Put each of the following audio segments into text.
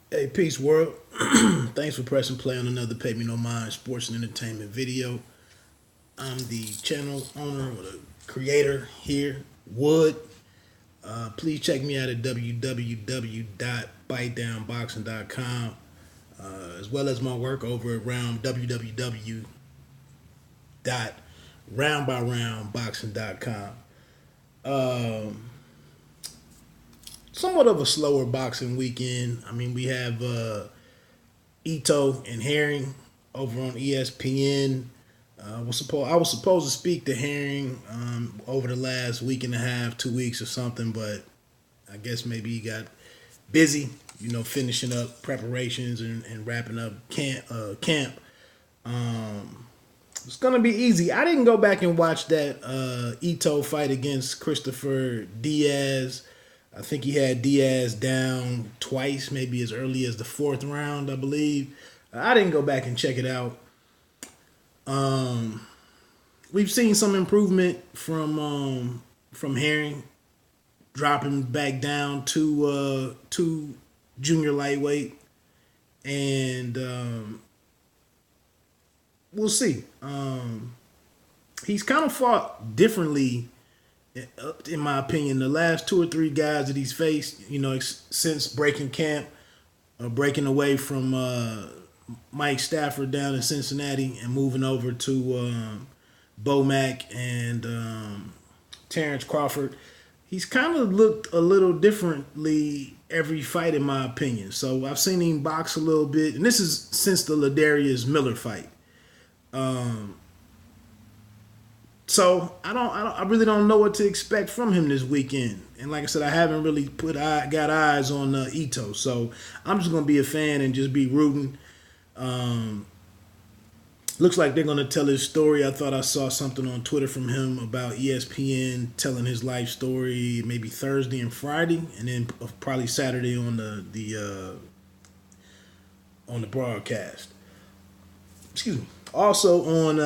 Hey, peace, world. Thanks for pressing play on another Pay Me No Mind sports and entertainment video. I'm the channel owner or the creator here, Wood. Please check me out at www.bitedownboxing.com, as well as my work over at www.roundbyroundboxing.com. Um, Somewhat of a slower boxing weekend. I mean, we have Ito and Herring over on ESPN. I was supposed to speak to Herring over the last week and a half, 2 weeks or something, but I guess maybe he got busy, finishing up preparations and wrapping up camp. It's gonna be easy. I didn't go back and watch that Ito fight against Christopher Diaz. I think he had Diaz down twice, maybe as early as the fourth round, I believe. I didn't go back and check it out. Um, we've seen some improvement from Herring dropping back down to junior lightweight, and we'll see. He's kind of fought differently, in my opinion. The last two or three guys that he's faced, since breaking camp, breaking away from Mike Stafford down in Cincinnati and moving over to Bo Mack and Terrence Crawford, he's kind of looked a little differently every fight, in my opinion. So I've seen him box a little bit, and this is since the Ladarius Miller fight. Um, I really don't know what to expect from him this weekend. And like I said, I haven't really got eyes on Ito, so I'm just gonna be a fan and just be rooting. Um, Looks like they're gonna tell his story. I thought I saw something on Twitter from him about ESPN telling his life story, maybe Thursday and Friday, and then probably Saturday on the broadcast. Excuse me. Also on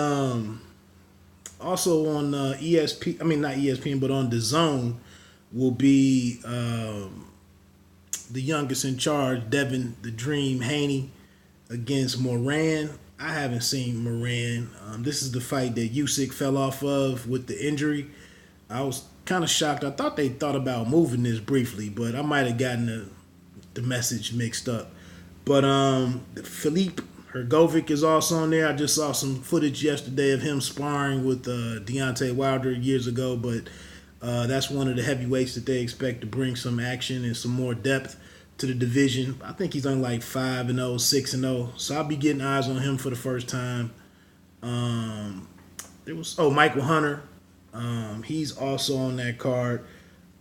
ESP, I mean not ESPN, but on the Zone will be the youngest in charge, Devin the Dream Haney, against Moran. I haven't seen Moran. This is the fight that Usyk fell off of with the injury. I was kind of shocked. I thought they thought about moving this briefly, but I might have gotten the message mixed up. But Philippe Hergovic is also on there. I just saw some footage yesterday of him sparring with Deontay Wilder years ago, but that's one of the heavyweights that they expect to bring some action and some more depth to the division. I think he's on like 5-0, 6-0, so I'll be getting eyes on him for the first time. There was Michael Hunter. He's also on that card.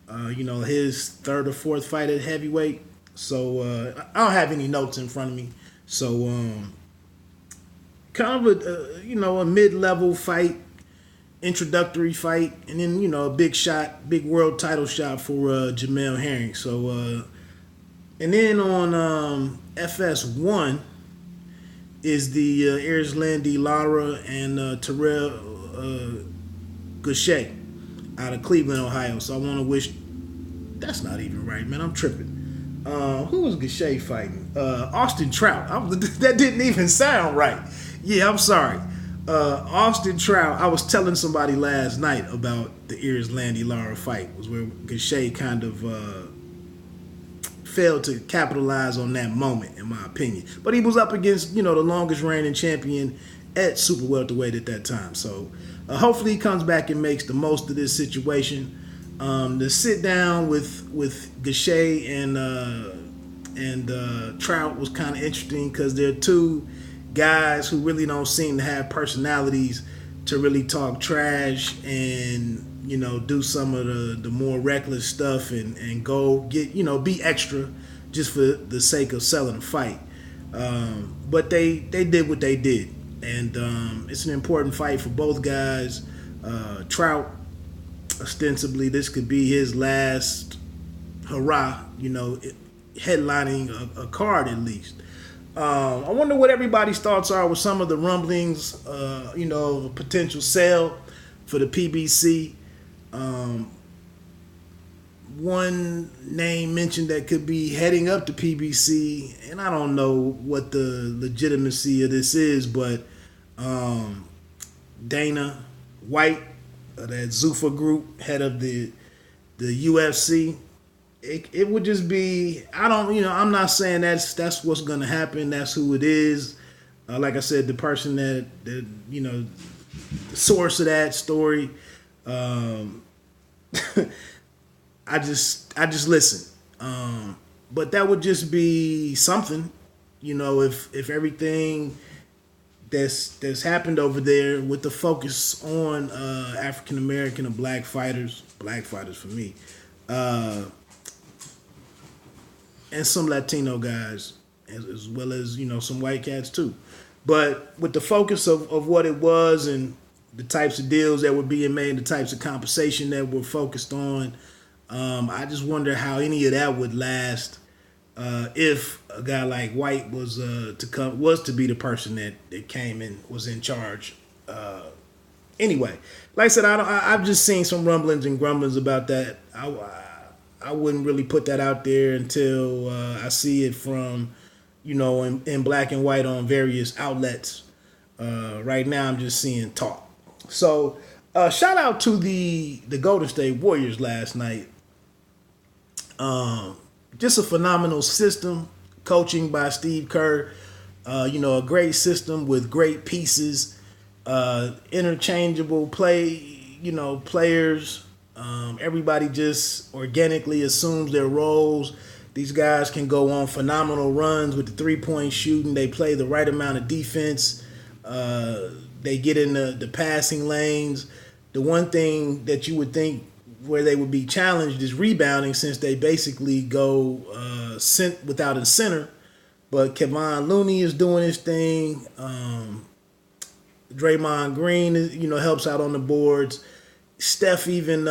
His third or fourth fight at heavyweight. So I don't have any notes in front of me. So kind of a mid-level fight, introductory fight, and then a big world title shot for Jamel Herring. So and then on FS1 is the Erislandy Lara and Terrell Gaucher out of Cleveland, Ohio. So I want to wish. That's not even right, man. I'm tripping. Who was Gaucher fighting? Austin Trout. That didn't even sound right. Yeah, I'm sorry. Austin Trout. I was telling somebody last night about the Erislandy Lara fight. Was where Gaucher kind of failed to capitalize on that moment, in my opinion. But he was up against the longest reigning champion at super welterweight at that time. So hopefully he comes back and makes the most of this situation. The sit down with Gaucher and Trout was kind of interesting because they're two guys who really don't seem to have personalities to really talk trash and do some of the more reckless stuff and go get be extra just for the sake of selling a fight. But they did what they did, and it's an important fight for both guys. Trout, ostensibly, this could be his last hurrah, headlining a card at least. I wonder what everybody's thoughts are with some of the rumblings, of a potential sale for the PBC. one name mentioned that could be heading up to PBC, and I don't know what the legitimacy of this is, but Dana White, that Zuffa group, head of the UFC. It would just be, I don't, I'm not saying that's what's gonna happen. That's who it is. Like I said, the person that the source of that story. I just listen. But that would just be something, if everything that's happened over there with the focus on African American and black fighters for me, and some Latino guys, as well as some white cats too. But with the focus of what it was and the types of deals that were being made, the types of compensation that were focused on, I just wonder how any of that would last if a guy like White was to be the person that came and was in charge. Anyway, like I said, I've just seen some rumblings and grumblings about that. I wouldn't really put that out there until I see it from in black and white on various outlets. Right now, I'm just seeing talk. So, shout out to the Golden State Warriors last night. Just a phenomenal system, coaching by Steve Kerr. A great system with great pieces, interchangeable players. Everybody just organically assumes their roles. These guys can go on phenomenal runs with the 3-point shooting. They play the right amount of defense. They get in the passing lanes. The one thing that you would think where they would be challenged is rebounding, since they basically go without a center. But Kevon Looney is doing his thing. Draymond Green, helps out on the boards. Steph even,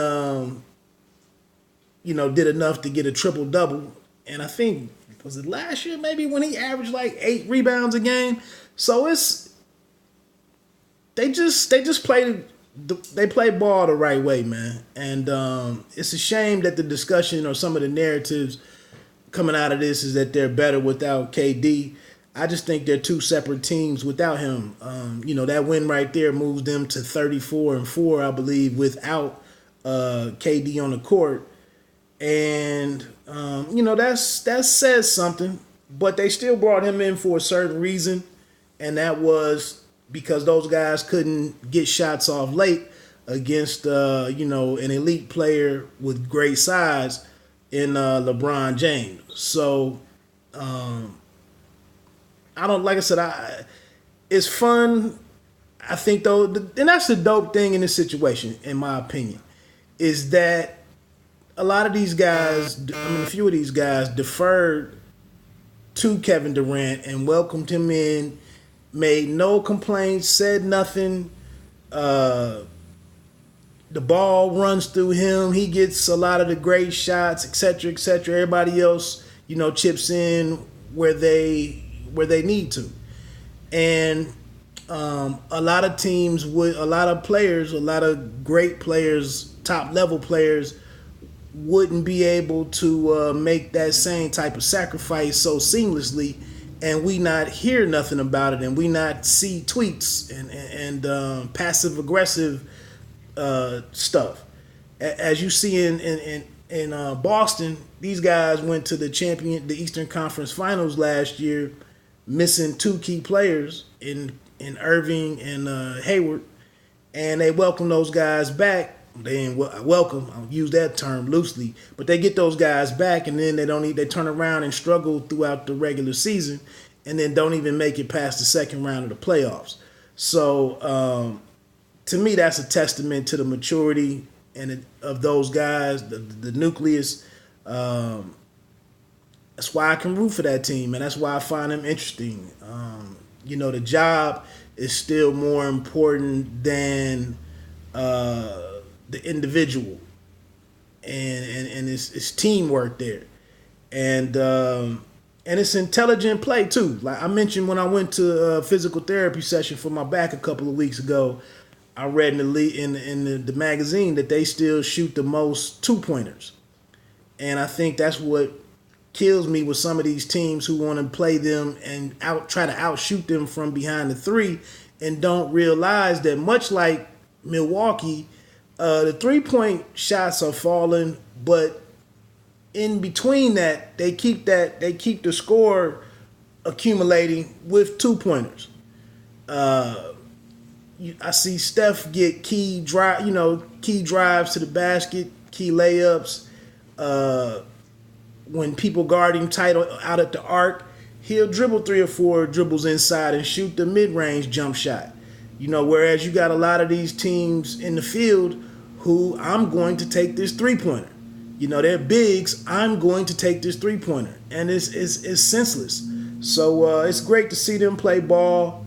did enough to get a triple-double. And I think, was it last year maybe, when he averaged like 8 rebounds a game? So they just play ball the right way, man. And it's a shame that the discussion or some of the narratives coming out of this is that they're better without KD. I just think they're two separate teams without him. That win right there moves them to 34-4, I believe, without KD on the court. And that says something. But they still brought him in for a certain reason, and that was because those guys couldn't get shots off late against an elite player with great size in LeBron James. So I don't, like I said, it's fun. I think though, and that's the dope thing in this situation, in my opinion, is that a lot of these guys, a few of these guys deferred to Kevin Durant and welcomed him in, made no complaints, said nothing. The ball runs through him. He gets a lot of the great shots, etc., etc. Everybody else, chips in where they need to. And a lot of teams a lot of great players, top level players, wouldn't be able to make that same type of sacrifice so seamlessly, and we not hear nothing about it, and we not see tweets and passive aggressive stuff. As you see in Boston, these guys went to the Eastern Conference Finals last year, missing 2 key players in Irving and Hayward, and they welcome those guys back. They ain't welcome. I'll use that term loosely, but they get those guys back, and then they turn around and struggle throughout the regular season, and then don't even make it past the second round of the playoffs. So to me, that's a testament to the maturity of those guys, the nucleus. That's why I can root for that team, and that's why I find them interesting. The job is still more important than the individual, and it's teamwork there, and it's intelligent play too. Like I mentioned, when I went to a physical therapy session for my back a couple of weeks ago, I read in the magazine that they still shoot the most 2-pointers. And I think that's what kills me with some of these teams who want to play them and try to outshoot them from behind the three, and don't realize that much like Milwaukee, the 3-point shots are falling, but in between that, they keep the score accumulating with 2-pointers. I see Steph get key drives to the basket, key layups. When people guard him tight out at the arc, he'll dribble 3 or 4 dribbles inside and shoot the mid-range jump shot. Whereas you got a lot of these teams in the field who, I'm going to take this 3-pointer. They're bigs. I'm going to take this 3-pointer, and it's senseless. So it's great to see them play ball.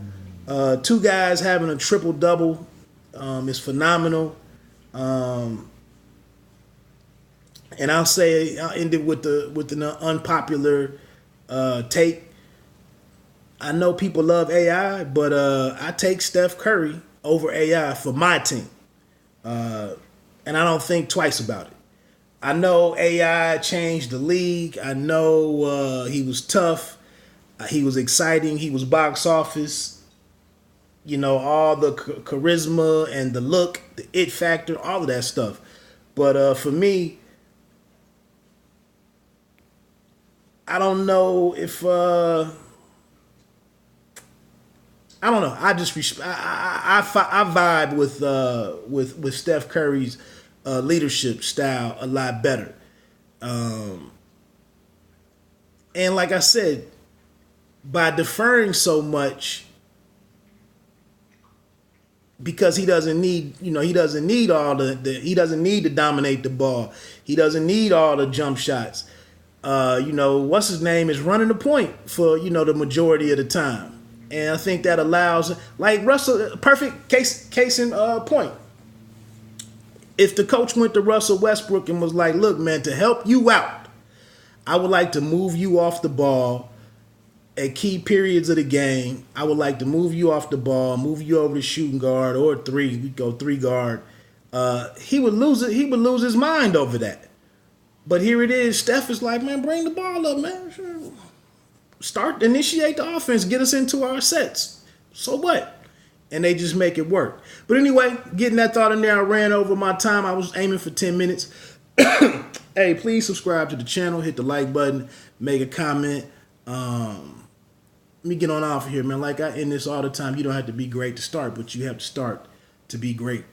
2 guys having a triple double is phenomenal. And I'll end it with an unpopular take. I know people love AI, but I take Steph Curry over AI for my team, and I don't think twice about it. I know AI changed the league. I know he was tough. He was exciting. He was box office. All the charisma and the look, the it factor, all of that stuff. But for me, I don't know if I don't know. I just I vibe with Steph Curry's leadership style a lot better. And like I said, by deferring so much, because he doesn't need he doesn't need to dominate the ball. He doesn't need all the jump shots. What's his name is running the point for the majority of the time, and I think that allows, like Russell, perfect case in point. If the coach went to Russell Westbrook and was like, "Look, man, to help you out, I would like to move you off the ball at key periods of the game. I would like to move you off the ball, move you over to shooting guard or 3. We go 3 guard." He would lose it. He would lose his mind over that. But here it is. Steph is like, "Man, bring the ball up, man. Initiate the offense. Get us into our sets. So what?" And they just make it work. But anyway, getting that thought in there, I ran over my time. I was aiming for 10 minutes. Hey, please subscribe to the channel. Hit the like button. Make a comment. Let me get on off of here, man. Like I end this all the time. You don't have to be great to start, but you have to start to be great.